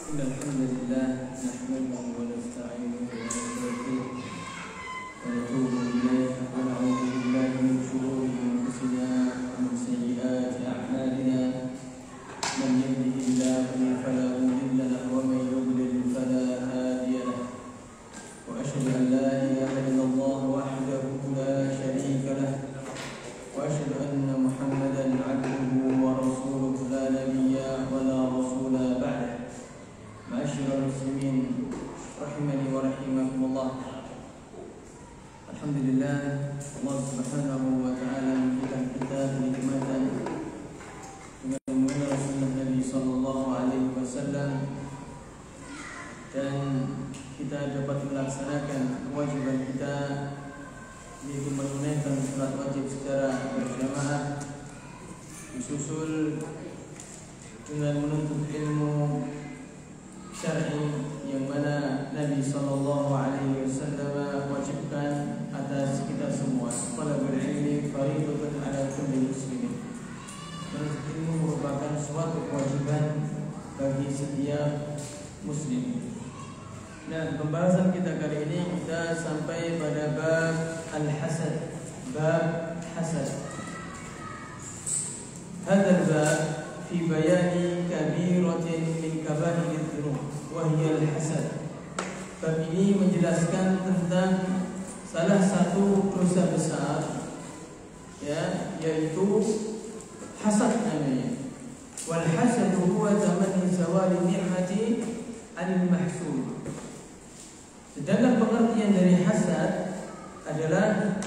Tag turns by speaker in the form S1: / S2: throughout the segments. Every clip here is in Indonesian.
S1: إن الحمد لله نحمده ونستعينه ونستغفره ونتوب إليه ونعوذ بالله من شرور أنفسنا ومن سيئات أعمالنا من يهده الله فلا مضل له ومن يضلل فلا هادي له وأشهد أن لا إله إلا الله وحده لا شريك له وأشهد أن محمدا عبده ورسوله لا نبي ولا رسول بعده معاشر المسلمين رحمني ورحمكم الله. Alhamdulillah, Allah Subhanahu wa taala memberikan kita kenikmatan dengan mengenal sunnah Nabi sallallahu alaihi wasallam dan kita dapat melaksanakan kewajiban kita yaitu menunaikan salat wajib secara berjamaah disusul dengan menuntut ilmu syar'i yang mana Nabi sallallahu alaihi wasallam wajibkan atas kita semua. Talabul ilmi fardhatun 'ala kulli muslimin. Menuntut ilmu merupakan suatu kewajiban bagi setiap muslim. Nah, pembahasan kita kali ini kita sampai pada bab al-hasad. Bab hasad. Hadzal bab fi bayani kabiratin min kaba'iril dzunub wa hiya al-hasad. Bab ini menjelaskan tentang salah satu dosa besar, ya, yaitu hasad namanya. Wal hasad huwa tamanni zawali ni'mati 'anil mahsud. Sedangkan pengertian dari hasad adalah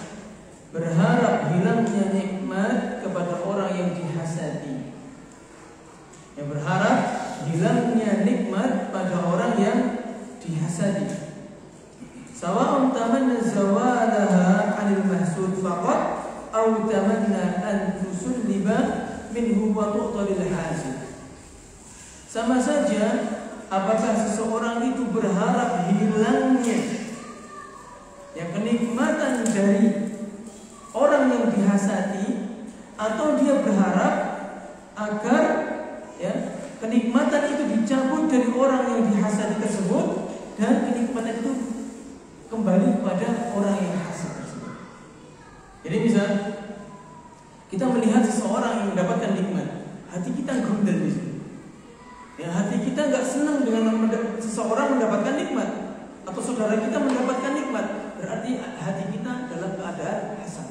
S1: berharap hilangnya nikmat kepada orang yang dihasadi. Yang berharap hilangnya nikmat pada orang yang dihasadi. Sawa'un tamanna zawalaha 'anil mahsud faqat aw tamanna an tusulliba minhu wa tu'talil hasid. Sama saja apakah seseorang itu berharap hilangnya yang kenikmatan dari orang yang dihasadi, atau dia berharap agar ya kenikmatan itu dicabut dari orang yang dihasadi tersebut dan kenikmatan itu kembali kepada orang yang hasad tersebut. Jadi misal kita melihat seseorang yang mendapatkan nikmat, hati kita gundul di situ. Ya, hati kita nggak senang dengan seseorang mendapatkan nikmat atau saudara kita mendapatkan nikmat, berarti hati kita dalam keadaan hasad.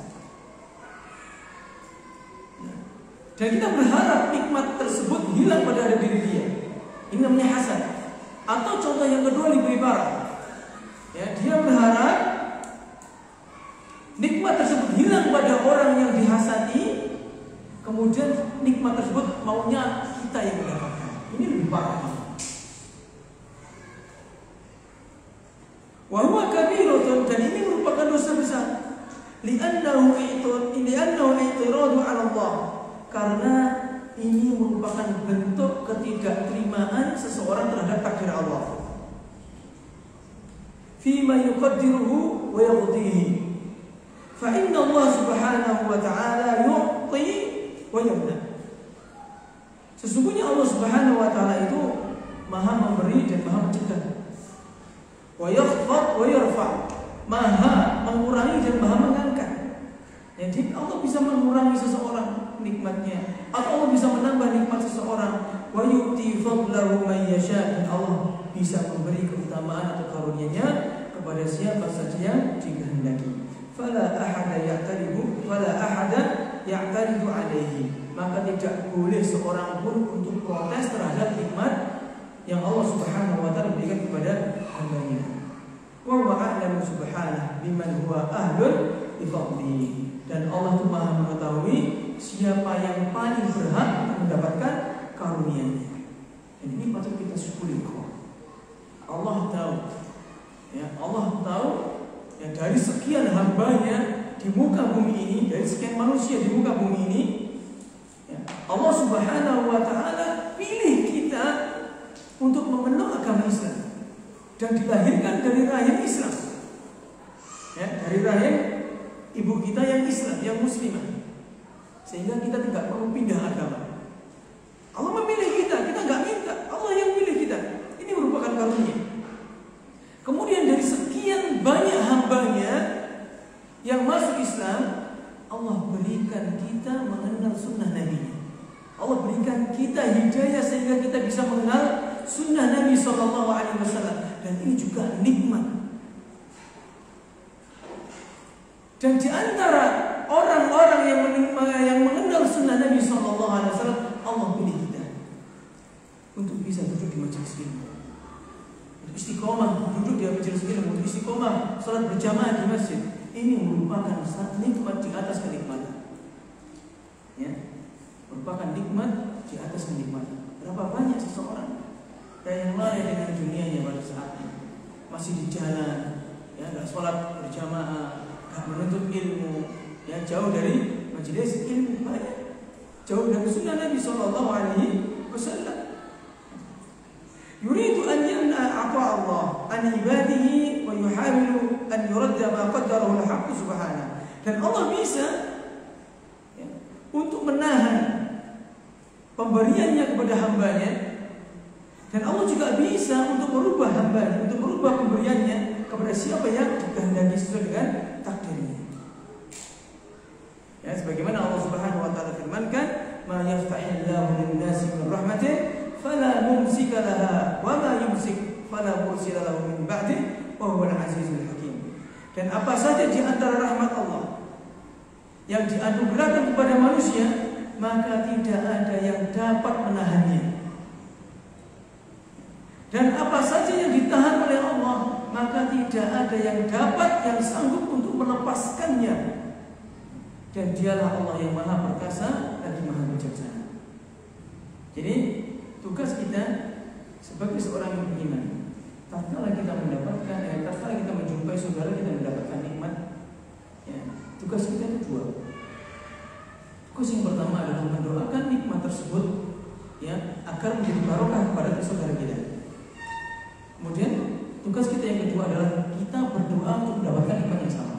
S1: Dan kita berharap nikmat tersebut hilang pada diri dia. Ini namanya hasad. Atau contoh yang kedua lebih parah. Ya, dia berharap nikmat tersebut hilang pada orang yang dihasadi, kemudian nikmat tersebut maunya kita yang mendapatkan. Ini lebih parah. Wa huwa kabiratun, dan ini merupakan dosa besar. Li'annahu i'tiradu 'ala Allah. Karena ini merupakan bentuk ketidakterimaan seseorang terhadap takdir Allah. Fima yuqaddiruhu wa yaqdihi. Fa inna Allah Subhanahu wa ta'ala yu'ti wa yamna. Sesungguhnya Allah Subhanahu wa ta'ala itu Maha memberi dan Maha mencegah. Wa yakhfad wa yarfa'. Maha mengurangi dan Maha mengangkat. Jadi Allah bisa mengurangi seseorang nikmatnya, atau Allah bisa menambah nikmat seseorang. Wa yu'ti fadlahu man yasha'. Dan Allah bisa memberi keutamaan atau karunia-Nya kepada siapa saja yang dikehendaki. Fala ahada ya'taridu alaihi. Maka tidak boleh seorang pun untuk protes terhadap nikmat yang Allah Subhanahu wa taala berikan kepada hamba-Nya. Wa huwa a'lamu subhanahu biman huwa ahlun li fadlihi. Dan Allah itu Maha mengetahui siapa yang paling berhak untuk mendapatkan karunia-Nya. Dan ini patut kita syukuri. Allah tahu, ya, Allah tahu ya, dari sekian hamba-Nya di muka bumi ini, dari sekian manusia di muka bumi ini, ya, Allah Subhanahu wa ta'ala pilih kita untuk memeluk agama Islam dan dilahirkan dari rahim Islam, ya, dari rahim ibu kita yang Islam, yang muslimah, sehingga kita tidak perlu pindah agama. Allah memilih kita, kita nggak minta, Allah yang pilih kita. Ini sunnah Nabi. Allah berikan kita hidayah sehingga kita bisa mengenal sunnah Nabi SAW. Dan ini juga nikmat. Dan di antara orang-orang yang mengenal sunnah Nabi SAW, Allah pilih kita untuk bisa duduk di majelis ilmu, untuk istiqomah duduk di majelis ilmu, untuk istiqomah salat berjamaah di masjid. Ini merupakan nikmat di atas kenikmatan. Ya, merupakan nikmat di atas kenikmatan. Berapa banyak seseorang yang lalai dengan dunianya pada saatnya, masih di jalan, ya, nggak sholat berjamaah, nggak menuntut ilmu, ya, jauh dari majelis ilmu, banyak, jauh dari sunnah Nabi SAW. Yuridu an yamna'a Allah an ibadihi wa yuhawilu an yuradda ma qaddarahu al-haqq subhanahu. Dan Allah bisa, ya, untuk menahan pemberiannya kepada hambanya, dan Allah juga bisa untuk merubah hambanya, untuk merubah pemberiannya kepada siapa yang dikehendaki sesuai dengan takdirnya. Ya, sebagaimana Allah Subhanahu wa taala firmankan, "Ma yaftahillahu lin-nasi min rahmatin fala mumsika laha wa ma yumsik fala mursila lahu min ba'di wa huwal azizul hakim." Dan apa saja di antara rahmat Allah yang dianugerahkan kepada manusia, maka tidak ada yang dapat menahannya. Dan apa saja yang ditahan oleh Allah, maka tidak ada yang sanggup untuk melepaskannya. Dan dialah Allah yang maha perkasa lagi maha bijaksana. Jadi tugas kita sebagai seorang yang beriman, tatkala kita menjumpai saudara kita mendapatkan nikmat, ya, tugas kita itu dua. Tugas yang pertama adalah mendoakan nikmat tersebut, ya, agar menjadi barokah kepada saudara kita. Kemudian tugas kita yang kedua adalah kita berdoa untuk mendapatkan nikmat yang sama.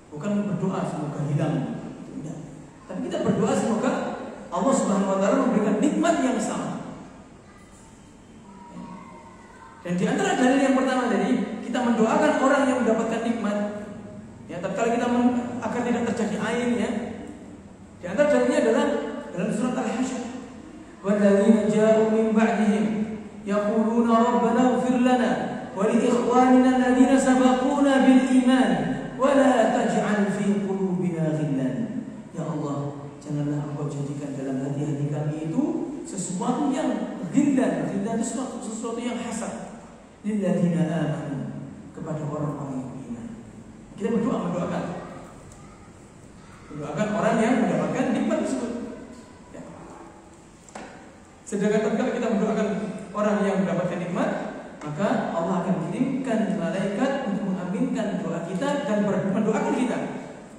S1: Bukan berdoa semoga hilang, tidak. Tapi kita berdoa semoga Allah Subhanahu wa taala memberikan nikmat yang sama. Dan di antara dalil yang pertama tadi, kita mendoakan orang yang mendapatkan nikmat, ya, tatkala kita agar tidak terjadi ain, ya. Di antara dalilnya adalah dalam surat Al-Hasyr, "Walladzina ja'u min ba'dihim yaquluna rabbana ighfir lana wa li ikhwanina alladhina sabaquna bil iman wa la taj'al fi qulubina ghillan." Ya Allah, janganlah Engkau jadikan dalam hati-hati kami itu sesuatu yang ghillan. Ghillan itu sesuatu yang hasad. Lilladzina amanu, kepada orang-orang yang beriman. Kita mendoakan orang yang mendapatkan nikmat tersebut. Ya. Sedangkan ketika kita mendoakan orang yang mendapatkan nikmat, maka Allah akan kirimkan malaikat untuk mengaminkan doa kita dan mendoakan kita.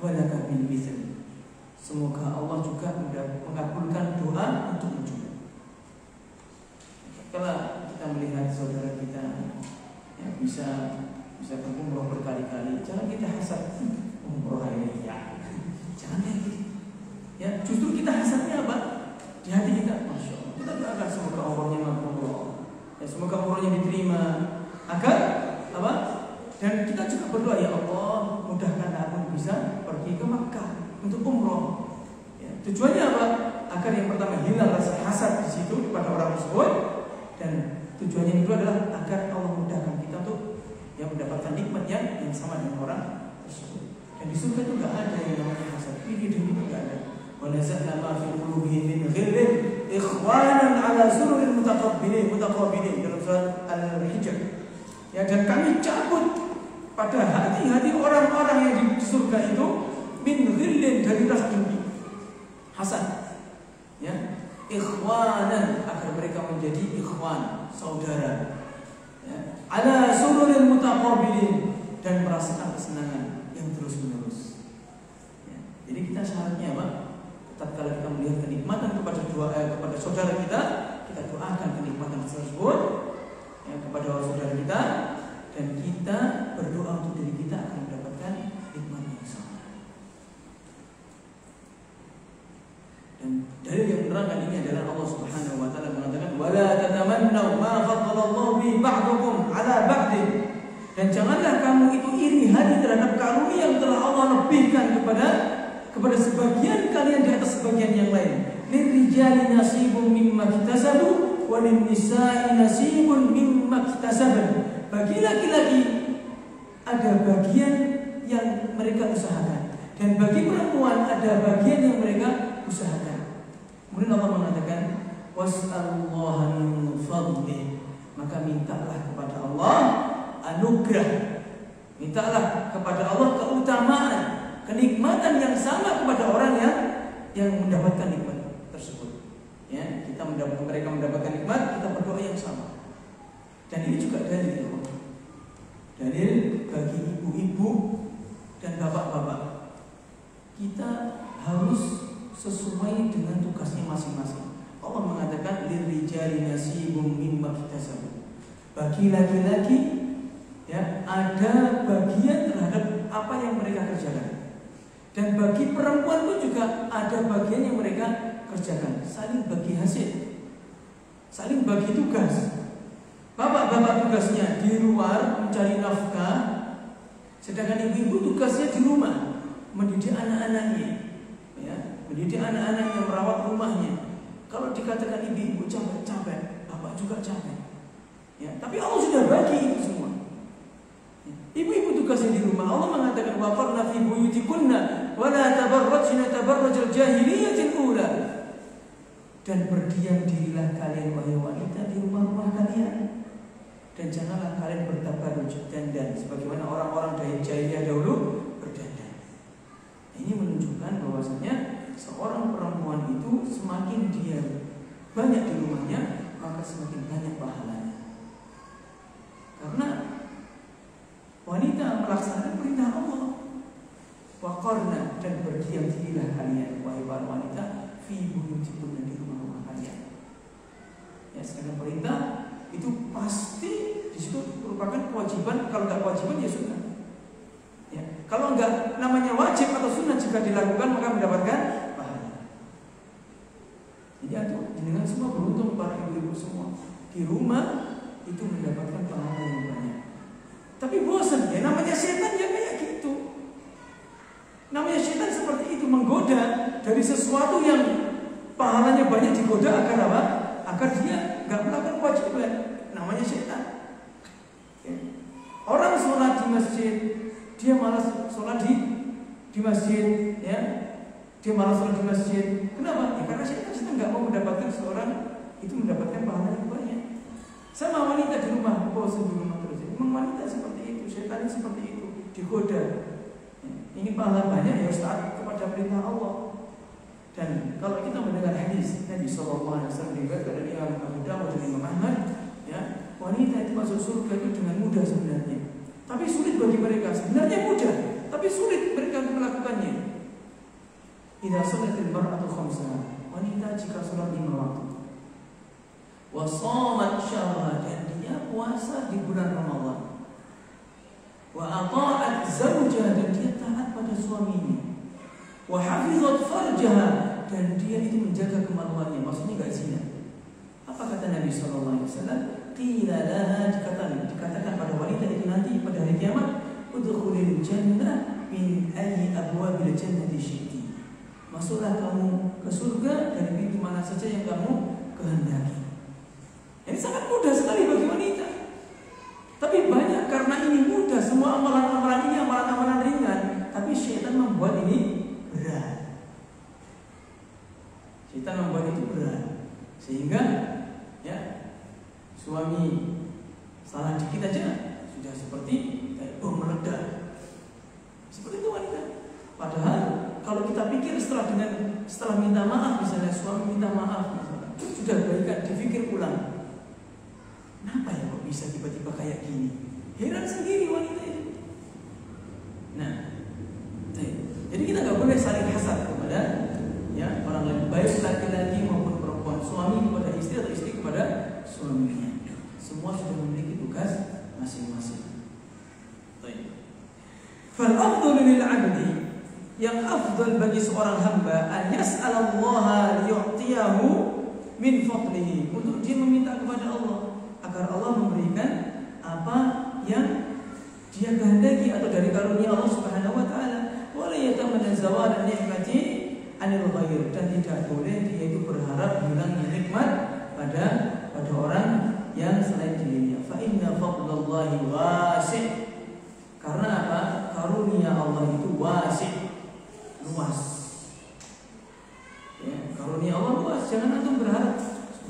S1: Walaka bil mithl. Semoga Allah juga mengabulkan doa untuk juga. Kalau kita melihat saudara kita yang bisa berumrah berkali-kali, jangan kita hasad umrah ini, ya. Jangan kayak gitu. Ya, justru kita hasadnya apa? Di hati kita, masya Allah. Kita doakan semoga umrahnya mabrur, ya, semoga umrahnya diterima, agar apa? Dan kita juga berdoa, ya Allah, mudahkan aku bisa pergi ke Makkah untuk umrah. Ya, tujuannya apa? Agar yang pertama hilang rasa hasad di situ kepada orang tersebut, dan tujuannya yang kedua adalah agar Allah mudahkan kita untuk yang mendapatkan nikmat yang sama dengan orang tersebut. Dan di surga itu tidak ada yang namanya hasad. Ini demi tidak ada. Wa nazalna ma fi qulubihim min ghillin ikhwanan ala sururin mutaqabilin dalam surat Al-Hijr. Ya, dan kami cabut pada hati-hati orang-orang yang di surga itu min ghillin, dari rasa dengki, hasad. Ya, ikhwanan, agar mereka menjadi ikhwan, saudara. Ya, ala sururin mutaqabilin, dan merasakan kesenangan yang terus-menerus. Ya, jadi kita syaratnya apa? Tatkala kita melihat kenikmatan kepada saudara kita doakan kenikmatan tersebut, ya, kepada saudara kita, dan kita berdoa untuk diri kita akan mendapatkan nikmat yang sama. Dan dalil yang menerangkan ini adalah Allah Subhanahu wa taala mengatakan, "Wala tatamannaw ma faddalallahu bi ba'dukum 'ala ba'din." Dan janganlah kamu itu iri hati terhadap karunia yang telah Allah lebihkan kepada kepada sebagian kalian di atas sebagian yang lain. Lirijali nasibun mimma iktasabu wa linnisa'i nasibun mimma iktasaban. Bagi laki-laki ada bagian yang mereka usahakan, dan bagi perempuan ada bagian yang mereka usahakan. Kemudian Allah mengatakan, was'alullaha min fadlih, maka mintalah kepada Allah anugerah, mintalah kepada Allah keutamaan, kenikmatan yang sama kepada orang yang mendapatkan nikmat tersebut. Ya, mereka mendapatkan nikmat, kita berdoa yang sama. Dan ini juga dalil bagi ibu-ibu dan bapak-bapak. Kita harus sesuai dengan tugasnya masing-masing. Allah mengatakan lirijali nasibum mimma iktasabu. Bagi laki-laki ya ada bagian terhadap apa yang mereka kerjakan. Dan bagi perempuan pun juga ada bagian yang mereka kerjakan. Saling bagi hasil, saling bagi tugas. Bapak-bapak tugasnya di luar mencari nafkah, sedangkan ibu-ibu tugasnya di rumah mendidik anak-anaknya, ya, mendidik anak-anaknya, merawat rumahnya. Kalau dikatakan ibu-ibu capek, bapak juga capek. Ya, tapi Allah sudah bagi itu semua. Ibu-ibu tugasnya di rumah. Allah mengatakan waqarna fi buyutikunna wa la tabarrajna tabarrujal jahiliyatil ula. Dan berdiam dirilah kalian wahai wanita di rumah-rumah kalian. Dan janganlah kalian bertabarruj dandan sebagaimana orang-orang dari jahiliyah dahulu berdandan. Ini menunjukkan bahwasanya seorang perempuan itu semakin dia banyak di rumahnya, maka semakin banyak pahalanya. Karena wanita melaksanakan perintah Allah. Waqarna, dan berdiam dirilah kalian wahai para wanita fi buyutikunna, di rumah-rumah kalian. Ya, sekarang perintah itu pasti di situ merupakan kewajiban. Kalau nggak kewajiban ya sunnah. Ya, kalau nggak namanya wajib atau sunnah, jika dilakukan maka mendapatkan pahala. Jadi dengan semua beruntung para ibu-ibu semua di rumah itu mendapatkan pahala yang banyak. Tapi bosan ya, namanya setan ya kayak gitu. Namanya setan seperti itu, menggoda dari sesuatu yang pahalanya banyak, digoda agar apa? Agar dia nggak melakukan kewajiban. Namanya setan. Ya. Orang sholat di masjid, dia malas sholat di masjid, ya. Dia malas sholat di masjid. Kenapa? Ya, karena setan nggak mau mendapatkan seorang itu mendapatkan pahala yang banyak. Sama wanita di rumah, bosan di rumah terus. Memang wanita seperti itu, setan seperti itu, digoda. Ya. Ini pahala banyak, ya harus taat kepada perintah Allah. Dan kalau kita mendengar hadis Nabi SAW diriwayatkan dari Imam Abu Dawud dan Imam Ahmad, ya, wanita itu masuk surga itu dengan mudah sebenarnya. Tapi sulit bagi mereka. Sebenarnya mudah, tapi sulit mereka melakukannya. Idza shalatil mar'atu khamsaha, wanita jika salat 5 waktu. Wa shamat syahra, dan dia puasa di bulan Ramadan. Wa ata'at zawjaha, dan dia taat pada suaminya. Wa hafizat farjaha, dan dia itu menjaga kemaluannya, maksudnya enggak zina. Apa kata Nabi sallallahu alaihi wasallam? Qila laha, dikatakan pada wanita itu nanti pada hari kiamat, udkhulil jannah min ayyi abwabil jannati syi'ti. Masuklah kamu ke surga dari pintu mana saja yang kamu kehendaki. Ini sangat mudah sekali bagi wanita. Tapi banyak karena ini mudah, semua amalan-amalan ini amalan-amalan ringan, tapi syaitan membuat ini berat. Syaitan membuat itu berat, sehingga ya suami salah dikit aja sudah seperti kayak bom meledak. Seperti itu wanita. Padahal kalau kita pikir setelah minta maaf, misalnya suami minta maaf, misalnya, sudah baikan, dipikir ulang. Kenapa ya kok bisa tiba-tiba kayak gini? Heran sendiri wanita itu. Nah, jadi kita nggak boleh saling hasad kepada ya orang lain, baik laki-laki maupun perempuan, suami kepada istri atau istri kepada suaminya. Semua sudah memiliki tugas masing-masing. Fal afdalu lil 'abdi, yang afdal bagi seorang hamba, an yas'alallaha liyu'tiyahu min fadlihi, untuk dia meminta kepada Allah agar Allah memberikan apa yang dia kehendaki atau dari karunia Allah Subhanahu wa taala. Wala yatamanna zawal ni'mati 'anil ghair, dan tidak boleh dia itu berharap hilangnya nikmat pada orang yang selain dirinya. Fa inna fadlallahi wasi'. Karena apa? Karunia Allah itu wasi', luas. Ya, karunia Allah luas. Jangan antum berharap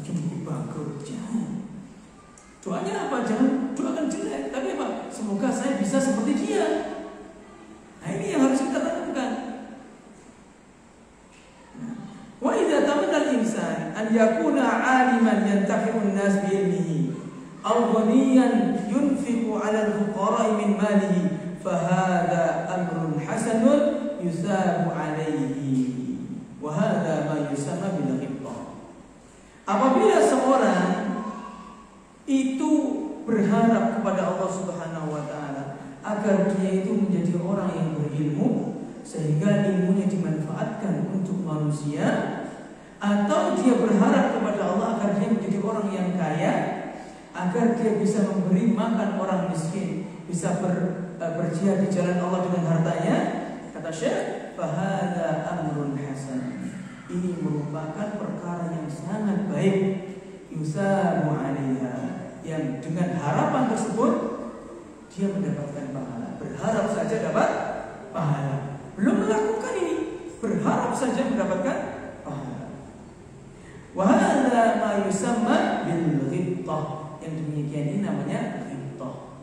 S1: begini bagus. Jangan. Doanya apa? Jangan doakan jelek, tapi apa? Semoga saya bisa seperti dia. Nah, ini yang harus kita lakukan. Wa idza tamanna al-insan an yakuna 'aliman yantafi'u an-nas bi ilmihi aw ghaniyan yunfiqu 'ala al-fuqara'i min malihi fa hadha amrun hasanun yusabu 'alayhi wa hadha ma yusamma bil ghibah. Apabila seorang itu berharap kepada Allah Subhanahu wa taala agar dia itu menjadi orang yang berilmu sehingga ilmunya dimanfaatkan untuk manusia, atau dia berharap kepada Allah agar dia menjadi orang yang kaya agar dia bisa memberi makan orang miskin, bisa berjihad di jalan Allah dengan hartanya, kata Syekh, fahada amrun hasan. Ini merupakan perkara yang sangat baik, yusabu 'alaiha, yang dengan harapan tersebut dia mendapatkan pahala. Berharap saja dapat pahala. Belum melakukan ini, berharap saja mendapatkan pahala. Wa hadza ma yusamma bil ghibtah. Yang demikian ini namanya ghibtah.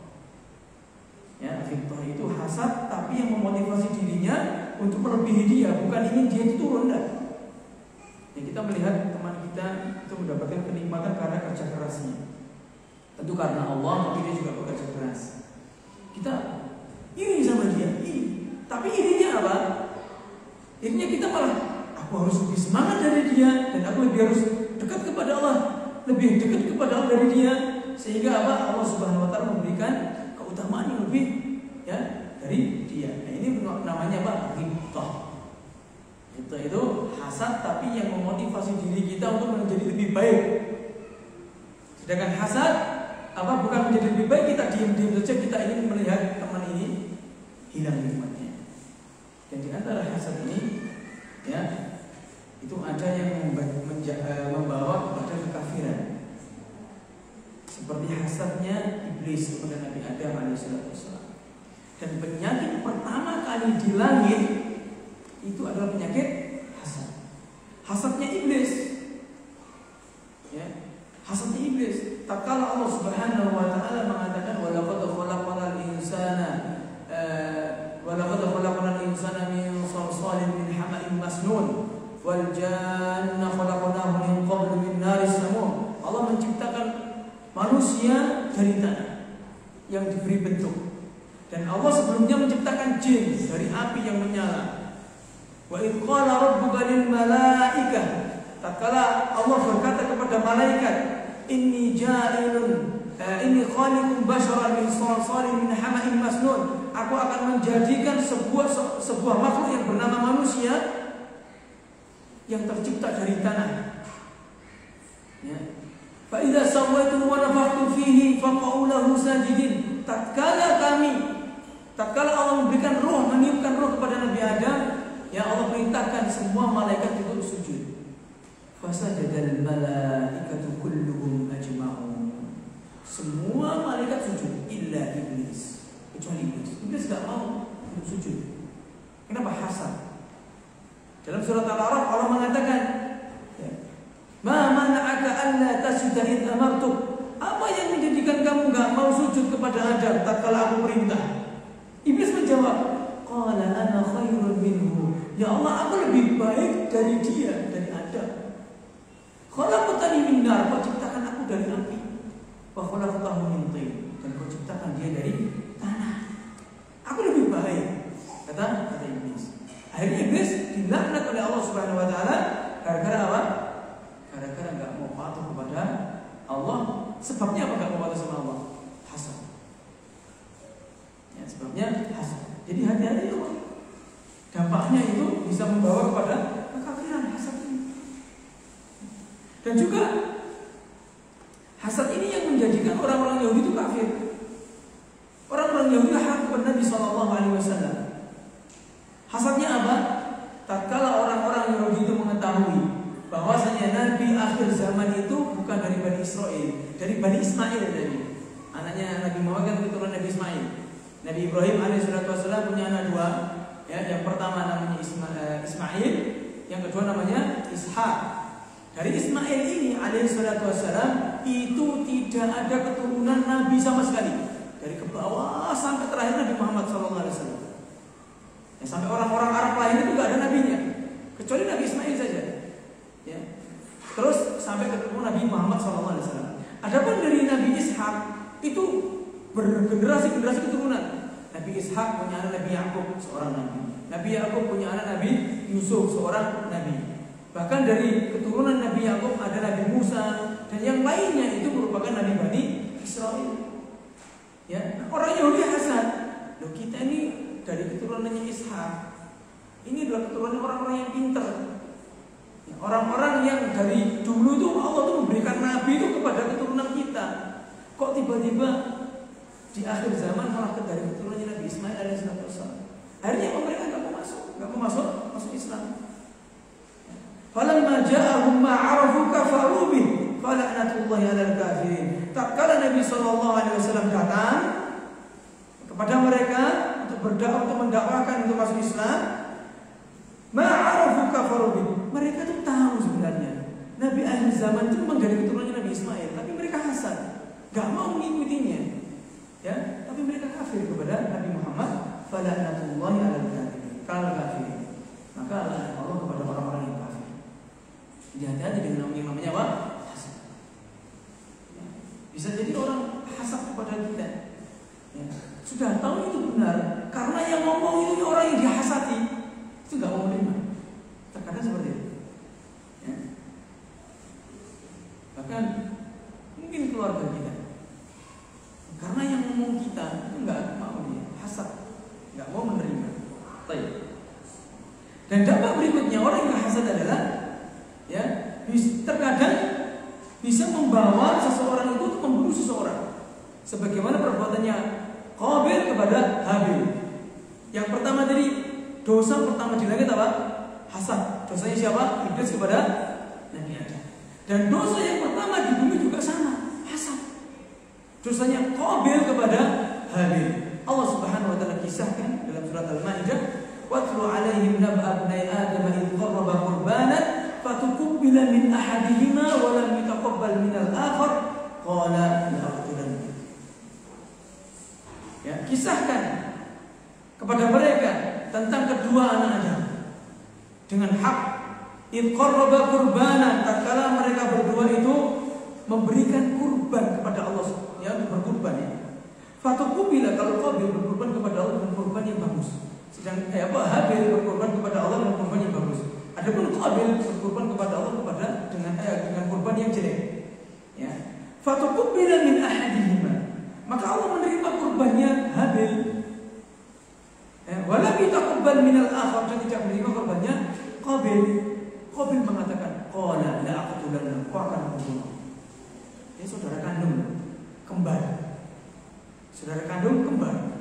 S1: Ya, ghibtah itu hasad tapi yang memotivasi dirinya untuk melebihi dia, bukan ingin dia itu turun dah. Ya, kita melihat teman kita itu mendapatkan kenikmatan karena kerja kerasnya. Tentu karena Allah, tapi dia juga bekerja keras. Kita iri sama dia, iri. Tapi irinya apa? Irinya kita malah, aku harus lebih semangat dari dia, dan aku lebih harus dekat kepada Allah, lebih dekat kepada Allah dari dia, sehingga apa? Allah Subhanahu wa taala memberikan keutamaan yang lebih ya dari dia. Nah, ini namanya apa? Ghibtah. Itu hasad tapi yang memotivasi diri kita untuk menjadi lebih baik. Sedangkan hasad apa? Bukan menjadi lebih baik, kita diam-diam saja, kita ingin melihat teman ini hilang nikmatnya. Dan di antara hasad ini, ya, itu ada yang membawa kepada kekafiran. Seperti hasadnya iblis kepada Nabi Adam alaihissalam. Dan penyakit pertama kali di langit itu adalah penyakit hasad. Hasadnya iblis. Ya, hasadnya iblis. Tatkala Allah Subhanahu wa taala mengatakan walaqad khalaqnal insana walaqad khalaqnal insana min salsalin min hama'in masnun wal janna khalaqnahu min qablu min naris samum. Allah menciptakan manusia dari tanah yang diberi bentuk, dan Allah sebelumnya menciptakan jin dari api yang menyala. Wa idh qala rabbuka lil malaikah, tatkala Allah berkata kepada malaikat, inni khaliqun basharan min salsalin min hama'in masnun. Aku akan menjadikan sebuah makhluk yang bernama manusia yang tercipta dari tanah. Ya. Fa idza sawaitu wa nafakhtu fihi faqa'u lahu sajidin. Tatkala Allah memberikan ruh, meniupkan ruh kepada Nabi Adam, ya Allah perintahkan semua malaikat untuk sujud. Fasajadal malaikatu kulluhum ajma'un. Semua malaikat sujud illa iblis. Kecuali iblis. Iblis tidak mau untuk sujud. Kenapa? Hasad. Dalam surat Al-A'raf Allah mengatakan, ma mana'aka alla tasjuda id amartuk. Apa yang menjadikan kamu enggak mau sujud kepada Adam tatkala aku perintah? Iblis menjawab, qala ana khairun minhu. Ya Allah, aku lebih baik dari dia, dari Adam. Khalaqtani min nar, kau ciptakan aku dari api. Wa khalaqtahu min tin, dan kau ciptakan dia dari tanah. Aku lebih baik, kata iblis. Akhirnya iblis dilaknat oleh Allah Subhanahu wa taala gara-gara apa? Gara-gara enggak mau patuh kepada Allah. Sebabnya apa enggak mau patuh sama Allah? Hasad. Ya, sebabnya hasad. Jadi hati-hati itu. Dampaknya itu bisa membawa kepada kekafiran, hasad ini. Dan juga hasad ini yang menjadikan orang-orang Yahudi itu kafir. Orang-orang Yahudi harap kepada Nabi SAW. Hasadnya dari Bani Ismail Nabi. Anaknya Nabi Muhammad kan keturunan Nabi Ismail. Nabi Ibrahim alaihissalam punya anak dua. Ya, yang pertama namanya Ismail, yang kedua namanya Ishak. Dari Ismail ini alaihissalam itu tidak ada keturunan Nabi sama sekali. Dari ke bawah sampai terakhir Nabi Muhammad SAW. Ya, sampai orang-orang Arab lain itu nggak ada nabinya, kecuali Nabi Ismail saja. Ya. Terus sampai ketemu Nabi Muhammad SAW. Adapun dari Nabi Ishak itu bergenerasi-generasi keturunan. Nabi Ishak punya anak Nabi Yakub, seorang nabi. Nabi Yakub punya anak Nabi Yusuf, seorang nabi. Bahkan dari keturunan Nabi Yakub ada Nabi Musa dan yang lainnya itu merupakan Nabi Bani Israel. Ya, orang Yahudi hasad. Loh, kita ini dari keturunannya Ishak. Ini adalah keturunan orang-orang yang pintar. Ya, orang-orang yang dari dulu tuh Allah tuh memberikan nabi itu kepada keturunan kita. Kok tiba-tiba di akhir zaman malah dari keturunannya Nabi Ismail alaihissalam. Akhirnya mereka nggak mau masuk Islam. Falamma ja'ahum ma 'arafu kafaru bih, fala'natullahi 'alal kafirin. Tatkala Nabi SAW datang kepada mereka untuk berdakwah, untuk mendakwakan untuk masuk Islam, ma 'arafu kafaru bih. Mereka tuh tahu sebenarnya Nabi akhir zaman itu memang dari keturunannya Nabi Ismail, tapi mereka hasad, nggak mau mengikutinya. Ya, tapi mereka kafir kepada Nabi Muhammad. Fala'natullahi 'alal kafirin. Maka Allah kepada orang-orang yang kafir. Hati-hati dengan yang namanya apa? Hasad. Ya. Bisa jadi orang hasad kepada kita. Ya. Sudah tahu itu benar, karena yang ngomong itu orang yang dihasati itu nggak mau menerima. Terkadang seperti itu. Ya. Bahkan mungkin keluarga kita, karena yang ngomong kita itu nggak mau dia hasad, nggak mau menerima. Baik. Dan dampak berikutnya orang yang hasad adalah, ya, terkadang bisa membawa seseorang itu untuk membunuh seseorang. Sebagaimana perbuatannya Qabil kepada Habil. Yang pertama tadi, dosa pertama di langit apa? Hasad. Dosanya siapa? Iblis kepada Nabi Adam. Dan dosa yang pertama di bumi juga sama, hasad. Dosanya Qabil kepada Habil. Allah Subhanahu wa taala kisahkan dalam surat Al-Maidah, "Watlu 'alaihim nab'a ibnai Adam idh qarraba qurbanan fatuqbila min ahadihima wa lam yutaqabbal min al-akhar qala la'aqtulannak." Ya, kisahkan kepada mereka tentang kedua anak Adam dengan hak. Idh qarraba qurbanan, tatkala mereka berdua itu memberikan kurban kepada Allah, ya, untuk berkurban, ya. Fatuqbila, kalau Qabil berkurban kepada Allah dengan kurban yang bagus, sedang Habil berkurban kepada Allah dengan kurban yang bagus. Adapun Qabil berkurban kepada Allah dengan kurban yang jelek. Ya. Fatuqbila min ahadihima, maka Allah menerima kurbannya Habil. Walam yutaqabbal min al-akhar, dan tidak menerima kurbannya Qabil. Qabil mengatakan, qala la'aqtulannak, aku akan membunuh. Dia saudara kandung, kembar. Saudara kandung kembar.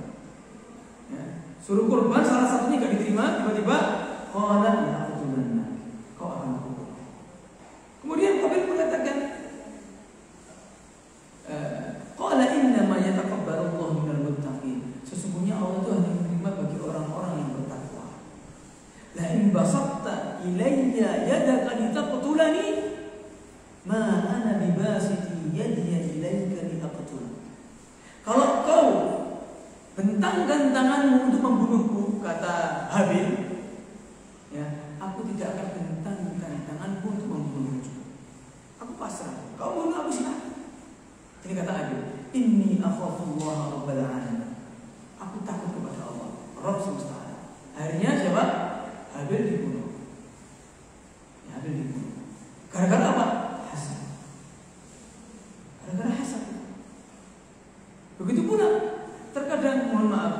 S1: Ya. Suruh kurban, salah satunya gak diterima, tiba-tiba qala la'aqtulannak, kau akan membunuh. Kemudian Qabil mengatakan, qala innama yataqabbalullahu minal muttaqin, sesungguhnya Allah itu hanya menerima bagi orang-orang yang bertakwa. La in basatta ilayya yadaka litaqtulani ma ana bibasiti yadiya ilayka liaqtulak. Kalau kau bentangkan tanganmu untuk membunuhku, kata Habil, ya, aku tidak akan bentangkan tanganku untuk membunuhmu. Aku pasrah. Kau bunuh aku silakan. Ini kata Habil, inni akhafullah rabbal alamin. Aku takut kepada Allah, Rabb semesta alam. Akhirnya siapa? Habil dibunuh. Ya, Habil dibunuh. Gara-gara apa? Hasad. Gara-gara hasad. Begitu pula terkadang, mohon maaf,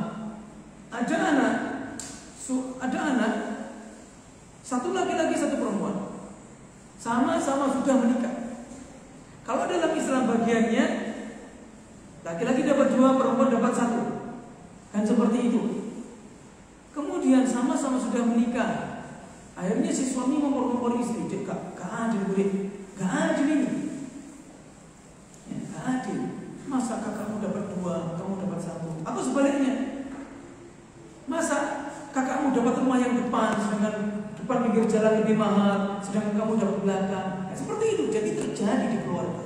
S1: ada anak satu laki-laki satu perempuan, sama-sama sudah menikah. Kalau dalam Islam bagiannya laki-laki dapat 2, perempuan dapat 1, kan seperti itu. Kemudian sama-sama sudah menikah, akhirnya si suami ngompor-ngompor istri, gak adil, gak adil ini. Ya,
S2: masa kakakmu dapat 2, kamu dapat 1? Atau sebaliknya, masa kakakmu dapat rumah yang depan, sedangkan depan pinggir jalan lebih mahal, sedangkan kamu dapat belakang? Seperti itu, jadi terjadi di keluarga.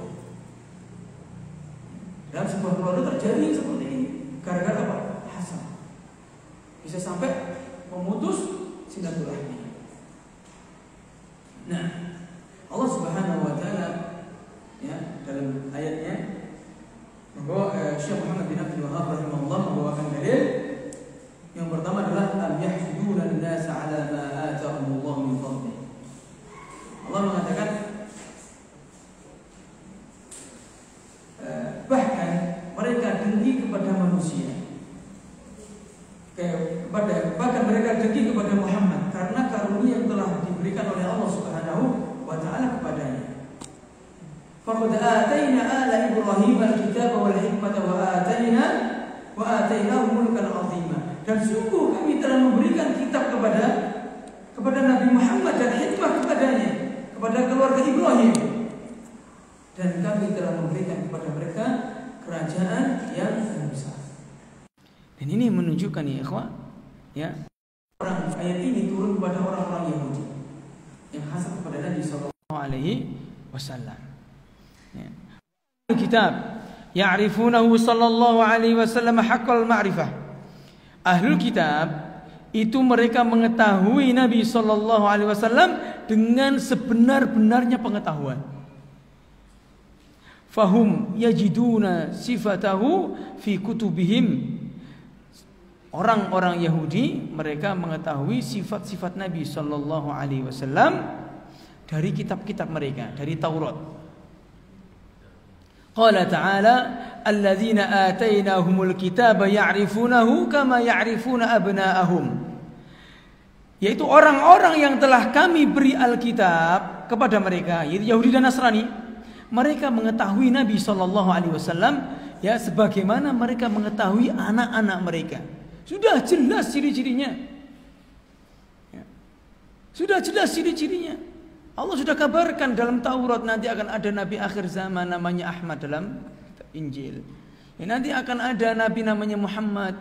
S2: Dalam sebuah keluarga terjadi seperti ini. Gara-gara apa? Hasad. Bisa sampai memutus silaturahmi. Nah, Allah Subhanahu wa taala ya dalam ayatnya bahwa Syekh Muhammad bin Abdul Wahhab rahimahullah membawakan dalil yang pertama adalah am yahsuduna an-nasa 'ala ma atahumullah min fadli. Allah mengatakan bahkan mereka dengki kepada manusia. Bahkan mereka dengki kepada Muhammad karena karunia yang telah diberikan oleh Allah Subhanahu wa taala kepadanya. Faqad atayna ala Ibrahim al-kitaba wal hikmata wa atainahum mulkan 'azima. Dan sungguh kami telah memberikan kitab kepada Nabi Muhammad dan hikmah kepadanya, kepada keluarga Ibrahim. Dan kami telah memberikan kepada mereka kerajaan yang besar. Dan ini menunjukkan ya ikhwah, ya, ayat ini turun kepada orang-orang Yahudi yang hasad kepada Nabi sallallahu alaihi wasallam. Ya. Kitab ya'rifunahu sallallahu alaihi wasallam haqqal ma'rifah. Ahlul kitab itu mereka mengetahui Nabi sallallahu alaihi wasallam dengan sebenar-benarnya pengetahuan. Fahum yajiduna sifatahu fi kutubihim. Orang-orang Yahudi mereka mengetahui sifat-sifat Nabi sallallahu alaihi wasallam dari kitab-kitab mereka, dari Taurat. Qala ta'ala alladzina atainahumul kitaba ya'rifunahu kama ya'rifuna abna'ahum. Yaitu orang-orang yang telah kami beri Alkitab kepada mereka, yaitu Yahudi dan Nasrani. Mereka mengetahui Nabi sallallahu alaihi wasallam ya sebagaimana mereka mengetahui anak-anak mereka. Sudah jelas ciri-cirinya. Ya. Sudah jelas ciri-cirinya. Allah sudah kabarkan dalam Taurat nanti akan ada nabi akhir zaman namanya Ahmad dalam Injil. Ya, nanti akan ada nabi namanya Muhammad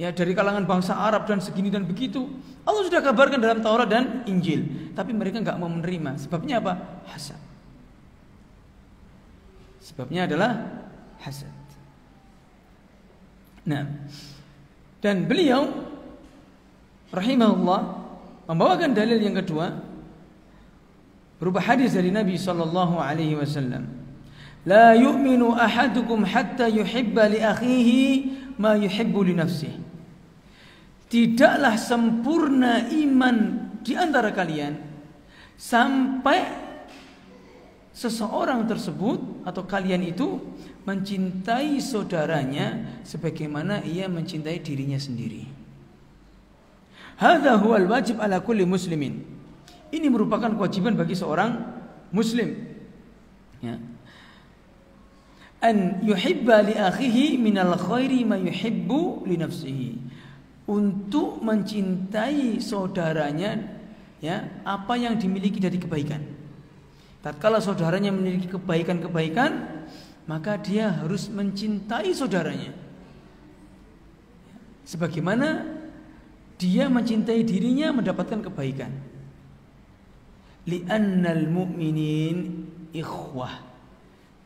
S2: ya dari kalangan bangsa Arab dan segini dan begitu. Allah sudah kabarkan dalam Taurat dan Injil. Tapi mereka enggak mau menerima. Sebabnya apa? Hasad. Sebabnya adalah hasad. Nah, dan beliau rahimahullah membawakan dalil yang kedua berupa hadis dari Nabi sallallahu alaihi wasallam. La yu'minu ahadukum hatta yuhibba li akhihi ma yuhibbu li nafsihi. Tidaklah sempurna iman di antara kalian sampai seseorang tersebut atau kalian itu mencintai saudaranya sebagaimana ia mencintai dirinya sendiri. Hadza huwal wajib ala kulli muslimin. Ini merupakan kewajiban bagi seorang muslim. Ya. An yuhibba li akhihi minal khairi ma yuhibbu li nafsihi. Untuk mencintai saudaranya ya, apa yang dimiliki dari kebaikan. Tatkala saudaranya memiliki kebaikan-kebaikan, maka dia harus mencintai saudaranya sebagaimana dia mencintai dirinya mendapatkan kebaikan. Li'annal mu'minin ikhwah.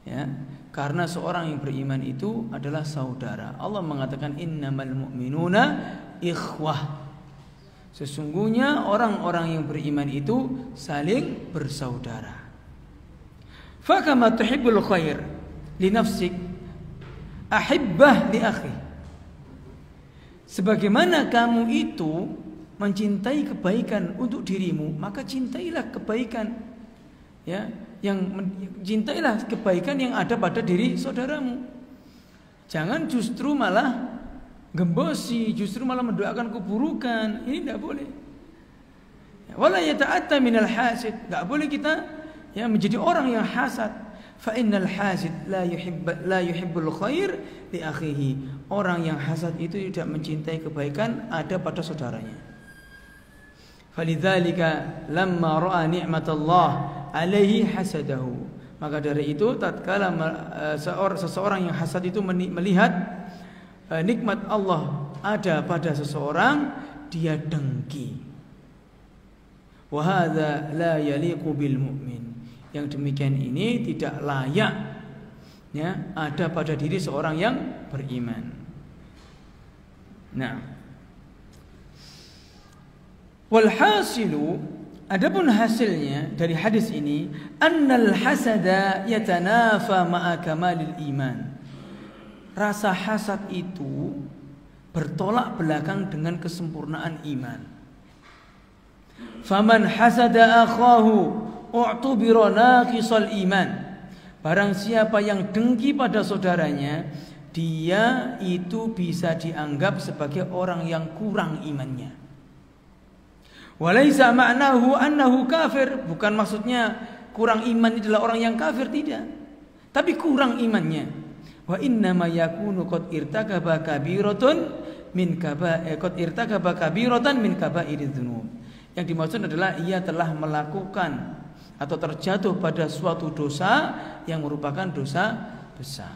S2: Ya, karena seorang yang beriman itu adalah saudara. Allah mengatakan innamal mu'minuna ikhwah. Sesungguhnya orang-orang yang beriman itu saling bersaudara. Fakama tuhibbul khair li nafsik ahibbah li akhi. Sebagaimana kamu itu mencintai kebaikan untuk dirimu, maka cintailah kebaikan ya, cintailah kebaikan yang ada pada diri saudaramu. Jangan justru malah gembosi, justru malah mendoakan keburukan. Ini tidak boleh. Wala yata'atta minal hasid. Tidak boleh kita ya menjadi orang yang hasad. Fa innal hasid la yuhibbul khair li akhihi. Orang yang hasad itu tidak mencintai kebaikan ada pada saudaranya. Falidzalika lamma ra'a ni'matallah alaihi hasadahu. Maka dari itu tatkala seseorang yang hasad itu melihat nikmat Allah ada pada seseorang, dia dengki. Wa hadza la yaliqu bil mu'min. Yang demikian ini tidak layak ya ada pada diri seorang yang beriman. Nah, walhasilu, adapun hasilnya dari hadis ini, annal hasada yatanafa ma'a kamalil iman. Rasa hasad itu bertolak belakang dengan kesempurnaan iman. Faman hasada akhahu u'tubira naqisal iman. Barang siapa yang dengki pada saudaranya, dia itu bisa dianggap sebagai orang yang kurang imannya. Walaysa ma'nahu annahu kafir. Bukan maksudnya kurang iman adalah orang yang kafir, tidak. Tapi kurang imannya. Wa innama yakunu qad irtakaba kabiratan min kaba'iriz dzunub. Yang dimaksud adalah ia telah melakukan atau terjatuh pada suatu dosa yang merupakan dosa besar.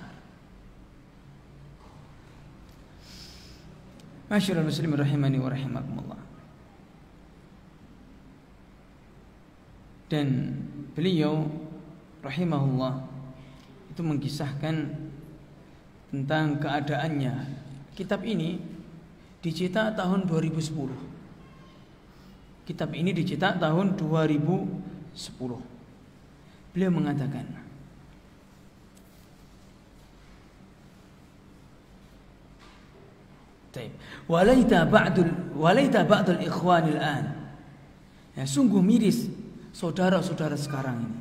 S2: Masyaallah muslimin rahimani wa rahimakumullah. Dan beliau rahimahullah itu mengisahkan tentang keadaannya. Kitab ini dicetak tahun 2010. Kitab ini dicetak tahun 2010. Beliau mengatakan, walaita ba'dul ikhwanil an. Ya, sungguh miris saudara-saudara sekarang ini.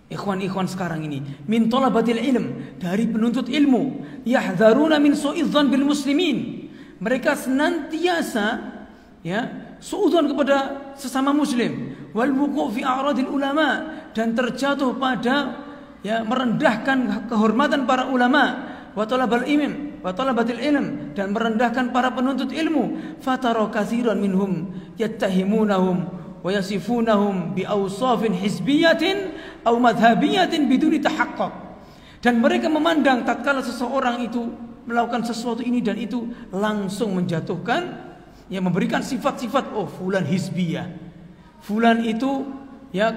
S2: Ikhwan-ikhwan sekarang ini min talabatil ilm, dari penuntut ilmu, yahdharuna min su'idzan bil muslimin. Mereka senantiasa ya suudzon kepada sesama muslim, wal wuqu' fi a'radil ulama, dan terjatuh pada ya merendahkan kehormatan para ulama, wa talabal ilm wa talabatil ilm, dan merendahkan para penuntut ilmu. Fatara katsiran minhum yattahimunahum wa yasifunahum bi awsafin hizbiyatin aw madhhabiyatin biduni tahaqquq. Dan mereka memandang tatkala seseorang itu melakukan sesuatu ini dan itu, langsung menjatuhkan, yang memberikan sifat-sifat, oh fulan hizbiyah, fulan itu ya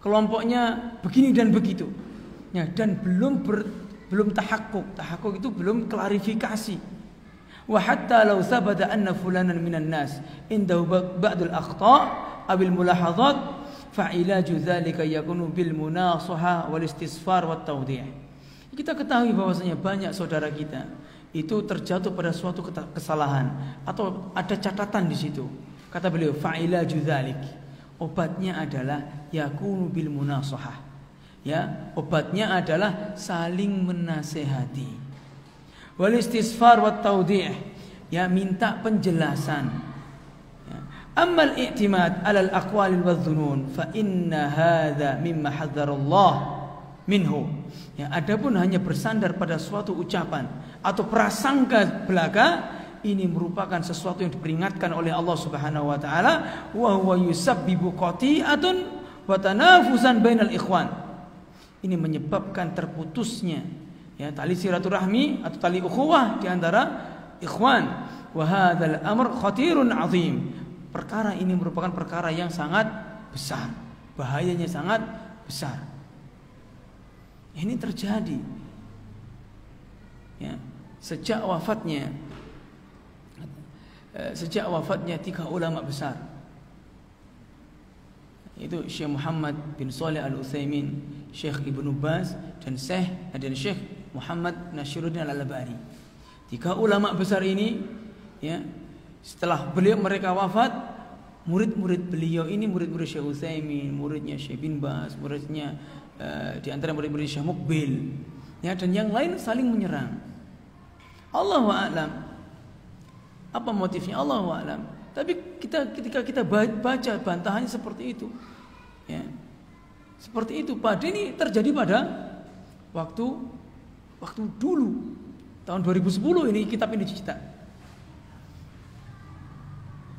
S2: kelompoknya begini dan begitu ya, dan belum tahakkuk itu belum klarifikasi. Wa hatta law sabata anna fulanan minan nas indahu ba'dul akhta' abil mulahazat fa ilaju dzalika yakunu bil munasaha wal istisfar wat tawdih. Kita ketahui bahwasanya banyak saudara kita itu terjatuh pada suatu kesalahan atau ada catatan di situ. Kata beliau, fa'ilaju dzalik, obatnya adalah yakunu bil munasahah. Ya, obatnya adalah saling menasehati. Wal istisfar wat taudih, ya minta penjelasan. Ya. Ammal i'timad 'ala al-aqwal wal dhunun fa inna hadza mimma hadzarallah minhu. Ya, adapun hanya bersandar pada suatu ucapan atau prasangka belaka, ini merupakan sesuatu yang diperingatkan oleh Allah Subhanahu wa taala, wa huwa yusabbibu qati'atun wa tanafusan bainal ikhwan. Ini menyebabkan terputusnya ya tali silaturahmi atau tali ukhuwah di antara ikhwan. Wa hadzal amr khatirun azim. Perkara ini merupakan perkara yang sangat besar, bahayanya sangat besar. Ini terjadi ya, sejak wafatnya 3 ulama besar, yaitu Syekh Muhammad bin Shalih Al-Utsaimin, Syekh Ibnu Baz, dan Syekh Muhammad Nashiruddin Al-Albani. 3 ulama besar ini ya, setelah mereka wafat, murid-murid beliau ini, murid-murid Syekh Utsaimin, muridnya Syekh bin Baz, muridnya di antara murid-murid Syekh Mukbil ya, dan yang lain saling menyerang. Allahu a'lam apa motifnya, Allahu a'lam. Tapi ketika kita baca bantahannya seperti itu ya, seperti itu. Padahal ini terjadi pada waktu dulu tahun 2010 ini kitab ini dicetak.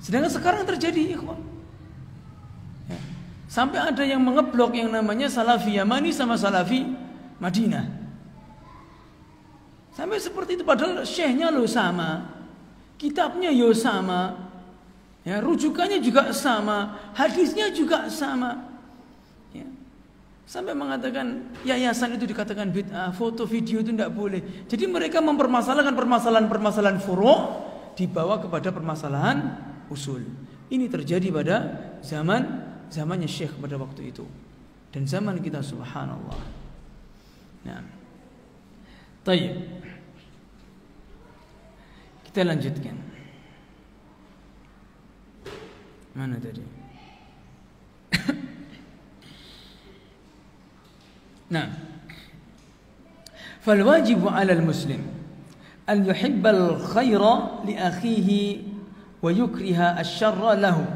S2: Sedangkan sekarang terjadi, ikhwan. Ya. Sampai ada yang mengeblok yang namanya Salafi Yamani sama Salafi Madinah. Sampai seperti itu, padahal syekhnya lo sama, kitabnya yo sama, ya, rujukannya juga sama, hadisnya juga sama. Ya. Sampai mengatakan yayasan itu dikatakan bid'ah, foto video itu tidak boleh. Jadi mereka mempermasalahkan permasalahan dibawa kepada permasalahan usul. Ini terjadi pada zamannya Syekh pada waktu itu dan zaman kita, subhanallah. Nah, tayyib. Kita lanjutkan. Mana tadi? Nah, fal wajibu 'ala al-muslim an yuhibba al-khaira li akhihi wa yukriha asy-syarra lahu.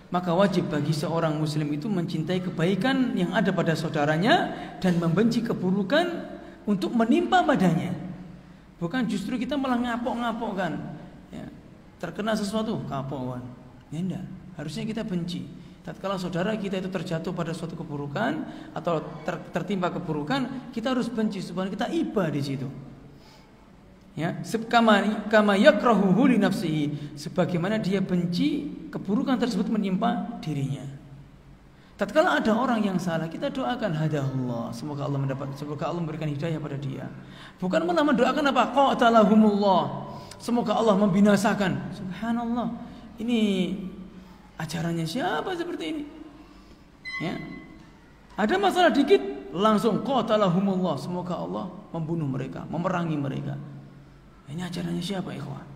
S2: Maka wajib bagi seorang muslim itu mencintai kebaikan yang ada pada saudaranya dan membenci keburukan untuk menimpa padanya. Bukan justru kita malah ngapok-ngapok kan, ya, terkena sesuatu kapokan. Ya enggak, harusnya kita benci. Tatkala saudara kita itu terjatuh pada suatu keburukan atau tertimpa keburukan, kita harus benci supaya kita iba di situ. Ya, kama yakrahuhu li nafsihi, sebagaimana dia benci keburukan tersebut menimpa dirinya. Tatkala ada orang yang salah, kita doakan hadahullah, semoga Allah memberikan hidayah pada dia. Bukan malah mendoakan apa? Qatalahumullah, semoga Allah membinasakan. Subhanallah, ini ajarannya siapa seperti ini? Ya. Ada masalah dikit langsung qatalahumullah, semoga Allah membunuh mereka, memerangi mereka. Ini ajarannya siapa, ikhwan?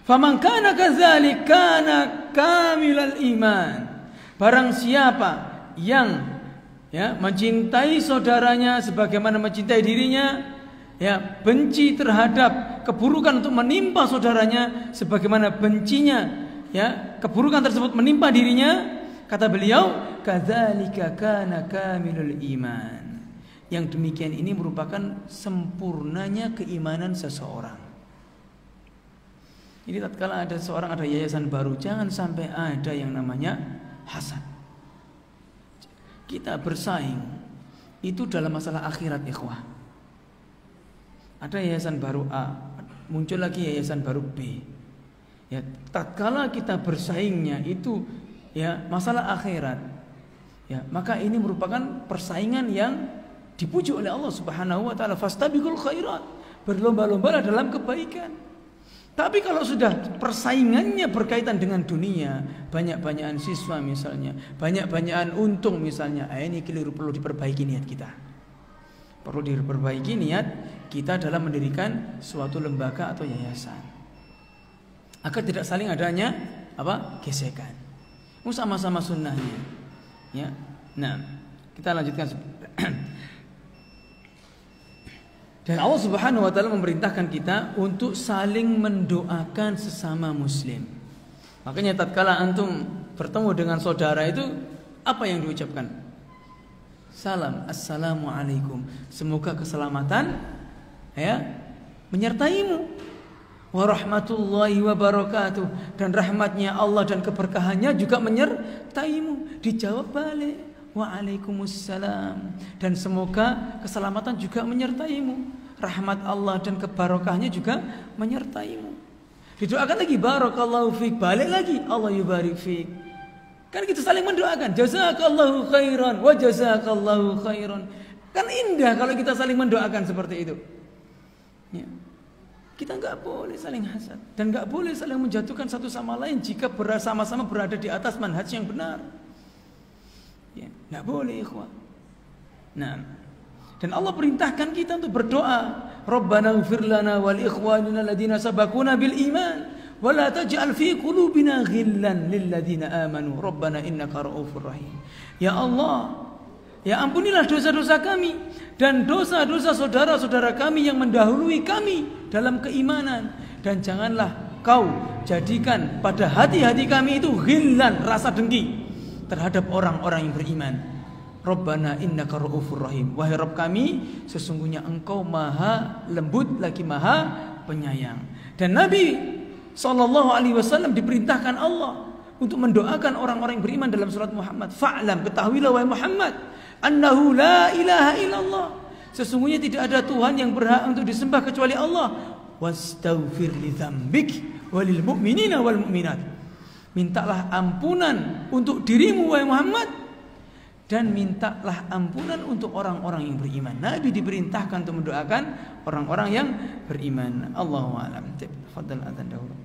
S2: Faman kana kadzalik kana kamilal iman. Barang siapa yang mencintai saudaranya sebagaimana mencintai dirinya, ya, benci terhadap keburukan untuk menimpa saudaranya sebagaimana bencinya, ya, keburukan tersebut menimpa dirinya, kata beliau, kadzalika kana kamilul iman. Yang demikian ini merupakan sempurnanya keimanan seseorang. Jadi tatkala ada seorang ada yayasan baru, jangan sampai ada yang namanya hasad. Kita bersaing itu dalam masalah akhirat, ikhwah. Ada yayasan baru A, muncul lagi yayasan baru B. Ya, tatkala kita bersaingnya itu ya masalah akhirat, ya, maka ini merupakan persaingan yang dipuji oleh Allah Subhanahu wa taala, fastabiqul khairat, berlomba-lomba dalam kebaikan. Tapi kalau sudah persaingannya berkaitan dengan dunia, banyak-banyakan siswa misalnya, banyak-banyakan untung misalnya, ini keliru, perlu diperbaiki niat kita. Perlu diperbaiki niat kita dalam mendirikan suatu lembaga atau yayasan, agar tidak saling adanya gesekan. Sama-sama sunnahnya. Ya. Nah, kita lanjutkan. Dan Allah Subhanahu wa taala memerintahkan kita untuk saling mendoakan sesama muslim. Makanya tatkala antum bertemu dengan saudara itu, apa yang diucapkan? Salam, assalamualaikum. Semoga keselamatan menyertaimu. Warahmatullahi wabarakatuh. Dan rahmatnya Allah dan keberkahannya juga menyertaimu. Dijawab balik, waalaikumsalam. Dan semoga keselamatan juga menyertaimu. Rahmat Allah dan kebarokahnya juga menyertaimu. Didoakan lagi, barakallahu fik, balik lagi, Allah yubarik fik. Kan kita saling mendoakan, jazakallahu khairan wa jazakallahu khairan. Kan indah kalau kita saling mendoakan seperti itu. Ya. Kita enggak boleh saling hasad dan enggak boleh saling menjatuhkan satu sama lain jika bersama-sama berada di atas manhaj yang benar. Ya, enggak boleh, ikhwan. Nah, dan Allah perintahkan kita untuk berdoa, Rabbana ighfir lana wal ikhwanina alladziina sabaquna bil iman wa la taj'al fi qulubina ghillan lil ladziina amanu Rabbana innaka ra'ufur rahim. Ya Allah, ya ampunilah dosa-dosa kami dan dosa-dosa saudara-saudara kami yang mendahului kami dalam keimanan, dan janganlah kau jadikan pada hati-hati kami itu ghillan, rasa dengki terhadap orang-orang yang beriman. Rabbana innaka ra'ufur rahim. Wahai Rabb kami, sesungguhnya Engkau maha lembut lagi maha penyayang. Dan Nabi SAW diperintahkan Allah untuk mendoakan orang-orang yang beriman dalam surat Muhammad. Fa'lam, ketahuilah wahai Muhammad, annahu la ilaha illallah, sesungguhnya tidak ada Tuhan yang berhak untuk disembah kecuali Allah. Wastaghfir li dzambik walil mu'minina wal mu'minat, mintalah ampunan untuk dirimu wahai Muhammad, dan mintalah ampunan untuk orang-orang yang beriman. Nabi diperintahkan untuk mendoakan orang-orang yang beriman. Allahu a'lam. Tafadhal adzan dahulu.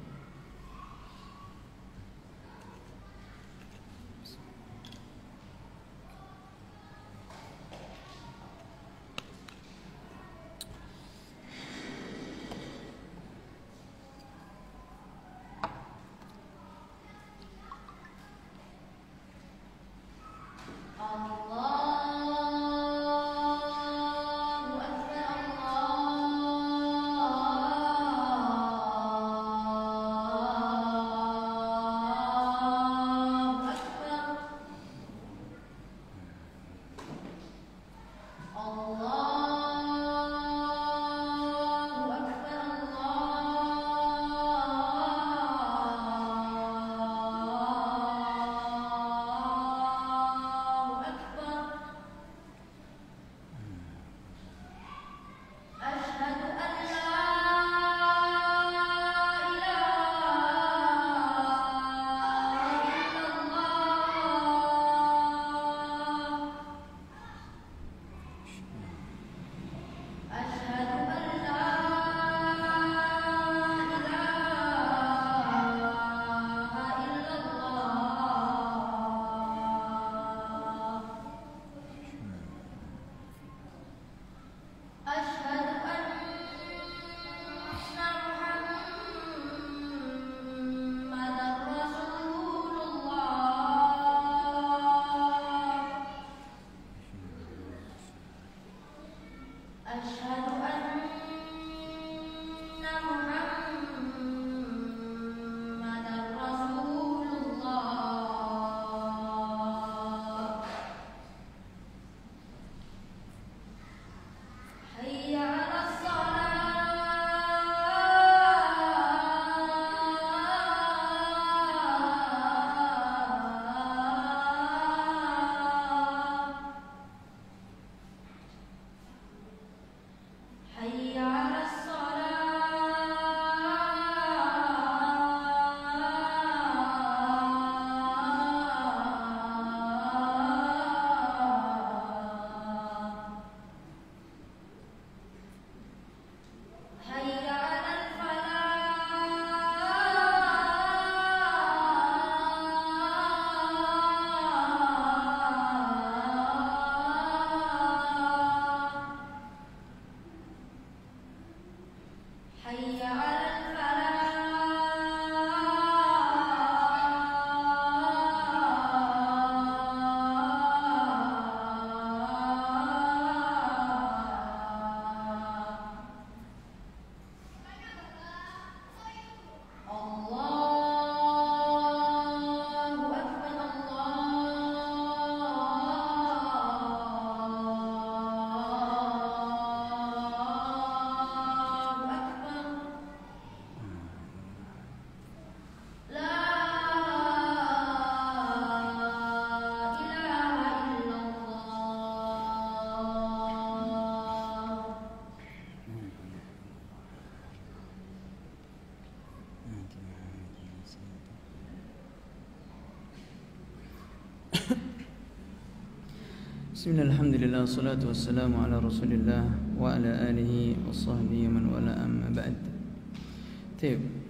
S1: Bismillah, alhamdulillah, salatu wassalamu ala rasulillah wa ala alihi wa sahbihi man wala amma ba'd.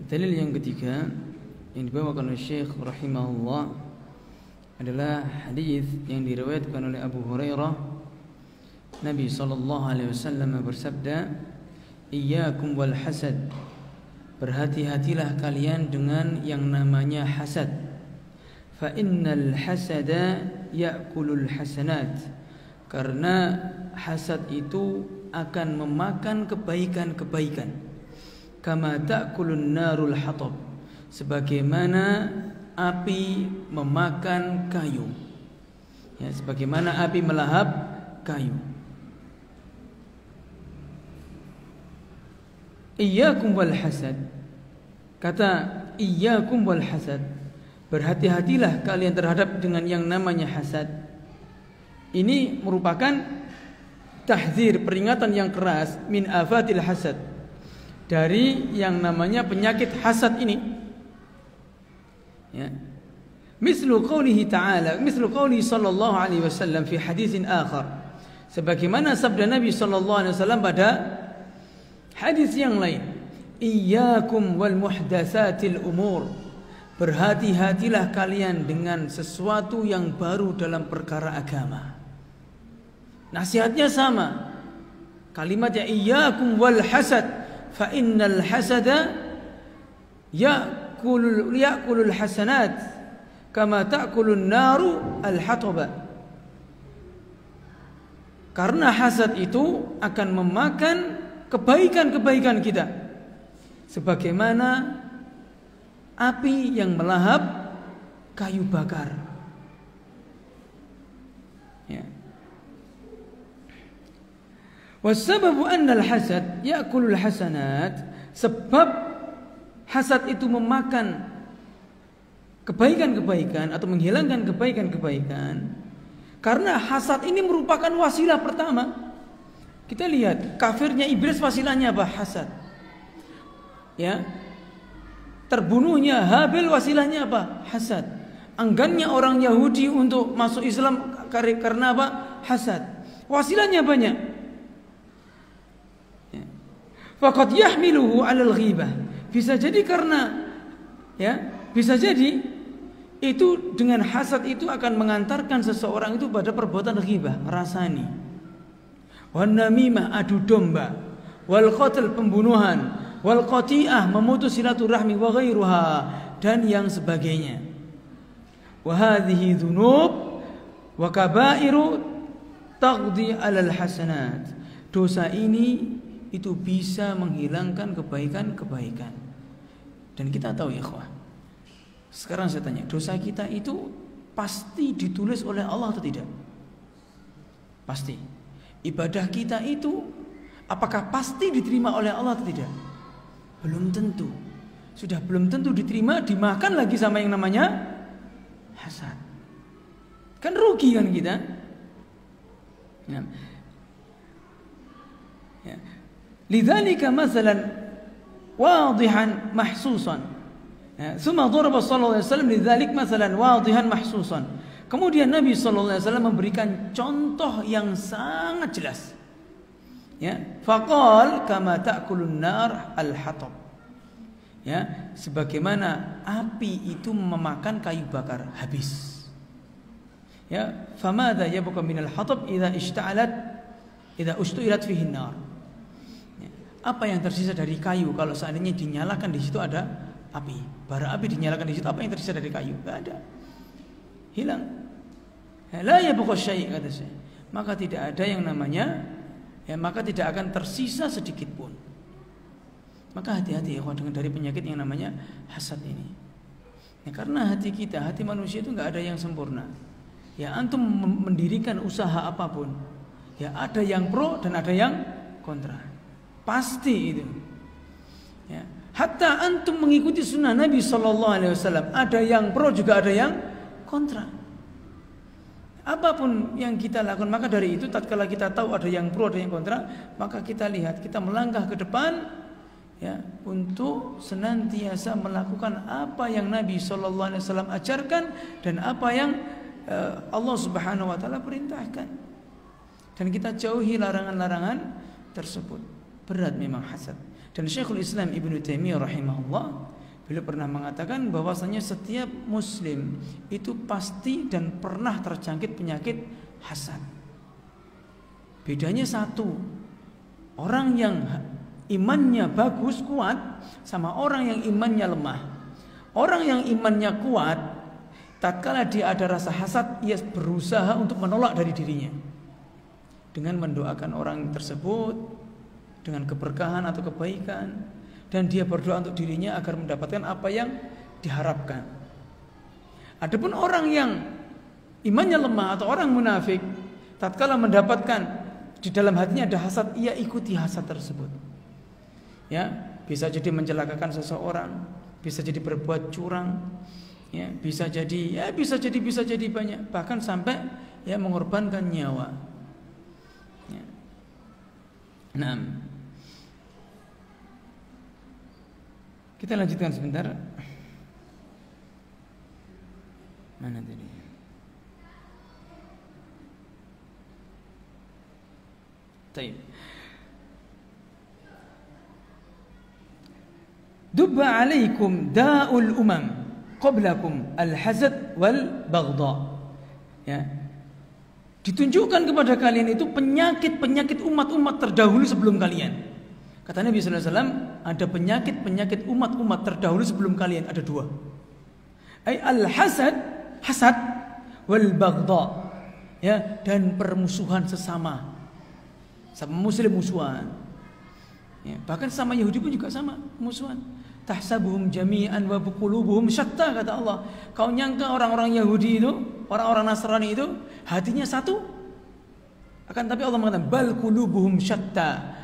S1: Dalil yang ketiga yang dibawakan oleh Syekh rahimahullah adalah hadis yang diriwayatkan oleh Abu Hurairah. Nabi SAW bersabda, "Iyyakum wal hasad." Berhati-hatilah kalian dengan yang namanya hasad. Fa innal hasada ya'kulul hasanat. Karena hasad itu akan memakan kebaikan-kebaikan. Kama ta'kulun narul hatab. Sebagaimana api memakan kayu. Ya, sebagaimana api melahap kayu. Iyyakum wal hasad. Kata iyyakum wal hasad,
S2: Berhati-hatilah kalian terhadap dengan yang namanya hasad. Ini merupakan tahzir, peringatan yang keras min afatil hasad, dari yang namanya penyakit hasad ini. Ya. Mislu qawlihi ta'ala, mislu qawlihi sallallahu alaihi wasallam fi haditsin akhar. Sebagaimana sabda Nabi sallallahu alaihi wasallam pada hadis yang lain, iyyakum wal muhdatsatil umur. Berhati-hatilah kalian dengan sesuatu yang baru dalam perkara agama. Nasihatnya sama. Kalimatnya iyyakum wal hasad, fa innal hasada ya'kulul hasanat kama ta'kulun naru al-hataba. Karena hasad itu akan memakan kebaikan-kebaikan kita, sebagaimana api yang melahap kayu bakar. Ya. Wasababu anna al-hasad ya'kulul hasanat, sebab hasad itu memakan kebaikan-kebaikan atau menghilangkan kebaikan-kebaikan. Karena hasad ini merupakan wasilah pertama. Kita lihat kafirnya iblis, wasilahnya apa? Hasad. Ya. Terbunuhnya Habil, wasilahnya apa? Hasad. Enggannya orang Yahudi untuk masuk Islam karena apa? Hasad. Wasilahnya banyak. Ya. Faqad yahmiluhu 'alal ghibah. Bisa jadi karena, ya, bisa jadi itu dengan hasad itu akan mengantarkan seseorang itu pada perbuatan ghibah, merasani. Wan namimah, adu domba, wal qatl, pembunuhan, wal qati'ah, memutus silaturahmi, wa ghairuha, dan yang sebagainya. Wa hadhihi dzunub wa kabairu taqdi 'alal hasanat. Dosa ini itu bisa menghilangkan kebaikan-kebaikan. Dan kita tahu ya ikhwah, sekarang saya tanya, dosa kita itu pasti ditulis oleh Allah atau tidak? Pasti. Ibadah kita itu apakah pasti diterima oleh Allah atau tidak? Belum tentu. Sudah belum tentu diterima, dimakan lagi sama yang namanya hasad. Kan rugi kan kita? Ya. Lidzalika masalan wadihan mahsusan. Tsumma daraba sallallahu alaihi wasallam lidzalik masalan wadihan mahsusan. Kemudian Nabi sallallahu alaihi wasallam memberikan contoh yang sangat jelas. Ya, faqal kama ta'kulun nar al-hatab. Ya, sebagaimana api itu memakan kayu bakar habis. Ya, famadha yabqa min al-hatab idza ishta'alat idza ustu'ilat fihi an-nar. Ya, apa yang tersisa dari kayu kalau seandainya dinyalakan di situ ada api, bara api dinyalakan di situ, apa yang tersisa dari kayu? Enggak ada. Hilang. La yabqa syai', kata saya. Maka tidak ada yang namanya, ya, maka tidak akan tersisa sedikit pun. Maka hati-hati ya dengan dari penyakit yang namanya hasad ini. Ya, karena hati kita, hati manusia itu enggak ada yang sempurna. Ya, antum mendirikan usaha apapun, ya ada yang pro dan ada yang kontra. Pasti itu. Ya. Hatta antum mengikuti sunnah Nabi sallallahu alaihi wasallam, ada yang pro juga ada yang kontra. Apapun yang kita lakukan, maka dari itu tatkala kita tahu ada yang pro ada yang kontra, maka kita lihat, kita melangkah ke depan, ya, untuk senantiasa melakukan apa yang Nabi sallallahu alaihi wasallam ajarkan dan apa yang Allah Subhanahu wa taala perintahkan. Dan kita jauhi larangan-larangan tersebut. Berat memang hasad. Dan Syekhul Islam Ibnu Taimiyah rahimahullah, beliau pernah mengatakan bahwasanya setiap muslim itu pasti dan pernah terjangkit penyakit hasad. Bedanya satu, orang yang imannya bagus, kuat, sama orang yang imannya lemah. Orang yang imannya kuat, tatkala dia ada rasa hasad, ia berusaha untuk menolak dari dirinya dengan mendoakan orang tersebut dengan keberkahan atau kebaikan, dan dia berdoa untuk dirinya agar mendapatkan apa yang diharapkan. Adapun orang yang imannya lemah atau orang munafik, tatkala mendapatkan di dalam hatinya ada hasad, ia ikuti hasad tersebut. Ya, bisa jadi mencelakakan seseorang, bisa jadi berbuat curang, Ya, bisa jadi banyak, bahkan sampai ya mengorbankan nyawa. Ya. Nah, kita lanjutkan sebentar. Mana tadi? Baik. Dubba alaikum da'ul umam qablakum al-hasad wal baghdha. Ya. Ditunjukkan kepada kalian itu penyakit-penyakit umat-umat terdahulu sebelum kalian. Kata Nabi sallallahu alaihi wasallam, ada penyakit-penyakit umat-umat terdahulu sebelum kalian, ada dua. Al-hasad, hasad, wal baghdha. Ya, dan permusuhan sesama. Sama muslim musuhan. Ya, bahkan sama Yahudi pun juga sama musuhan. Tahsabuhum jami'an wa qulubuhum syatta, kata Allah. Kau nyangka orang-orang Yahudi itu, orang-orang Nasrani itu hatinya satu? Akan tapi Allah mengatakan bal qulubuhum syatta.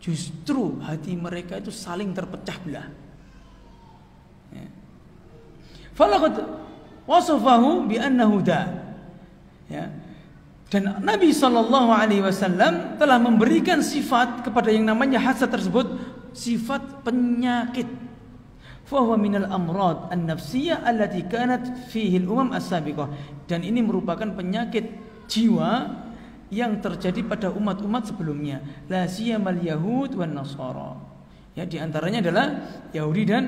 S2: Justru hati mereka itu saling terpecah belah. Ya. Falaqad wasafahu bi annahu da. Ya. Dan Nabi SAW telah memberikan sifat kepada yang namanya hasad tersebut, sifat penyakit. Fahuwa minal amrad an-nafsiyah allati kanat fihi al-umam as-sabiqah. Dan ini merupakan penyakit jiwa yang terjadi pada umat-umat sebelumnya. La siyamal yahud wan nasara. Ya, di antaranya adalah Yahudi dan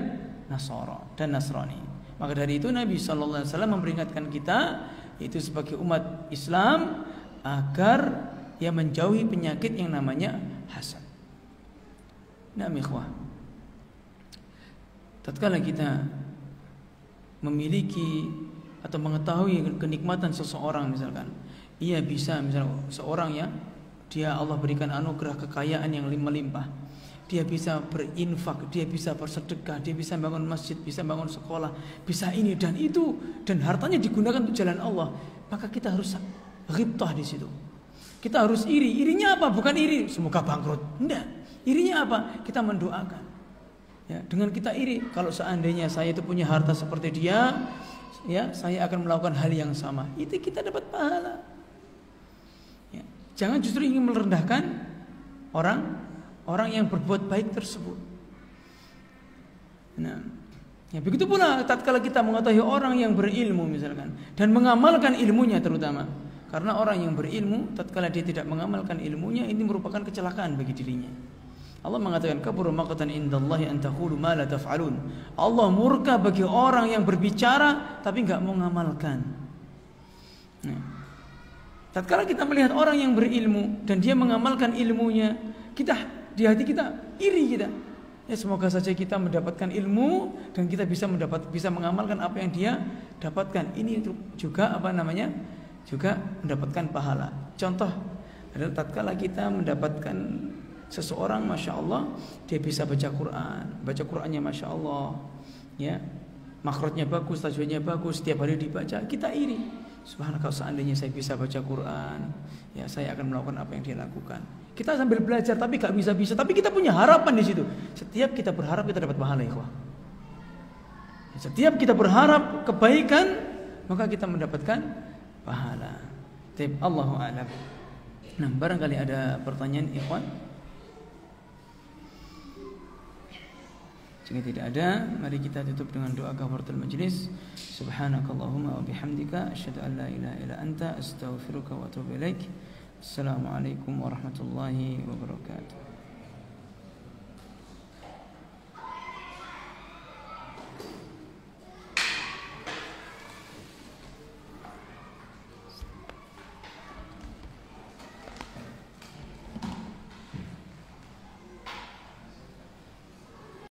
S2: Nasara dan Nasrani. Maka dari itu Nabi SAW memperingatkan kita, yaitu sebagai umat Islam, agar ya menjauhi penyakit yang namanya hasad. Nah, ikhwah, tatkala kita memiliki atau mengetahui kenikmatan seseorang, misalkan ia bisa, misalnya seorang ya, dia Allah berikan anugerah kekayaan yang melimpah, dia bisa berinfak, dia bisa bersedekah, dia bisa bangun masjid, bisa bangun sekolah, bisa ini dan itu, dan hartanya digunakan untuk jalan Allah, maka kita harus ghibtah di situ. Kita harus iri. Irinya apa? Bukan iri semoga bangkrut. Enggak. Irinya apa? Kita mendoakan. Ya, dengan kita iri, kalau seandainya saya itu punya harta seperti dia, ya, saya akan melakukan hal yang sama. Itu kita dapat pahala. Ya, jangan justru ingin merendahkan orang yang berbuat baik tersebut. Nah, ya, begitu pula tatkala kita mengetahui orang yang berilmu misalkan dan mengamalkan ilmunya terutama. Karena orang yang berilmu tatkala dia tidak mengamalkan ilmunya, ini merupakan kecelakaan bagi dirinya. Allah mengatakan kabura maqtan indallahi an taqulu ma la taf'alun. Allah murka bagi orang yang berbicara tapi enggak mau mengamalkan. Nah, tatkala kita melihat orang yang berilmu dan dia mengamalkan ilmunya, kita di hati kita iri kita. Ya, semoga saja kita mendapatkan ilmu dan kita bisa mengamalkan apa yang dia dapatkan. Ini juga juga mendapatkan pahala. Contoh adalah tatkala kita mendapatkan seseorang, masya Allah, dia bisa baca Qurannya masya Allah, ya, makhrajnya bagus, tajwidnya bagus, setiap hari dibaca, kita iri. Subhanallah, seandainya saya bisa baca Quran, ya saya akan melakukan apa yang dia lakukan. Kita sambil belajar tapi gak bisa-bisa, tapi kita punya harapan di situ. Setiap kita berharap kita dapat pahala, ikhwah. Setiap kita berharap kebaikan, maka kita mendapatkan pahala. Allahu a'lam. Nah, barangkali ada pertanyaan, ikhwan. Jika tidak ada, mari kita tutup dengan doa kafaratul majlis. Subhanakallahumma wa bihamdika asyhadu an la ilaha illa anta astaghfiruka wa atubu ilaik. Assalamualaikum warahmatullahi wabarakatuh.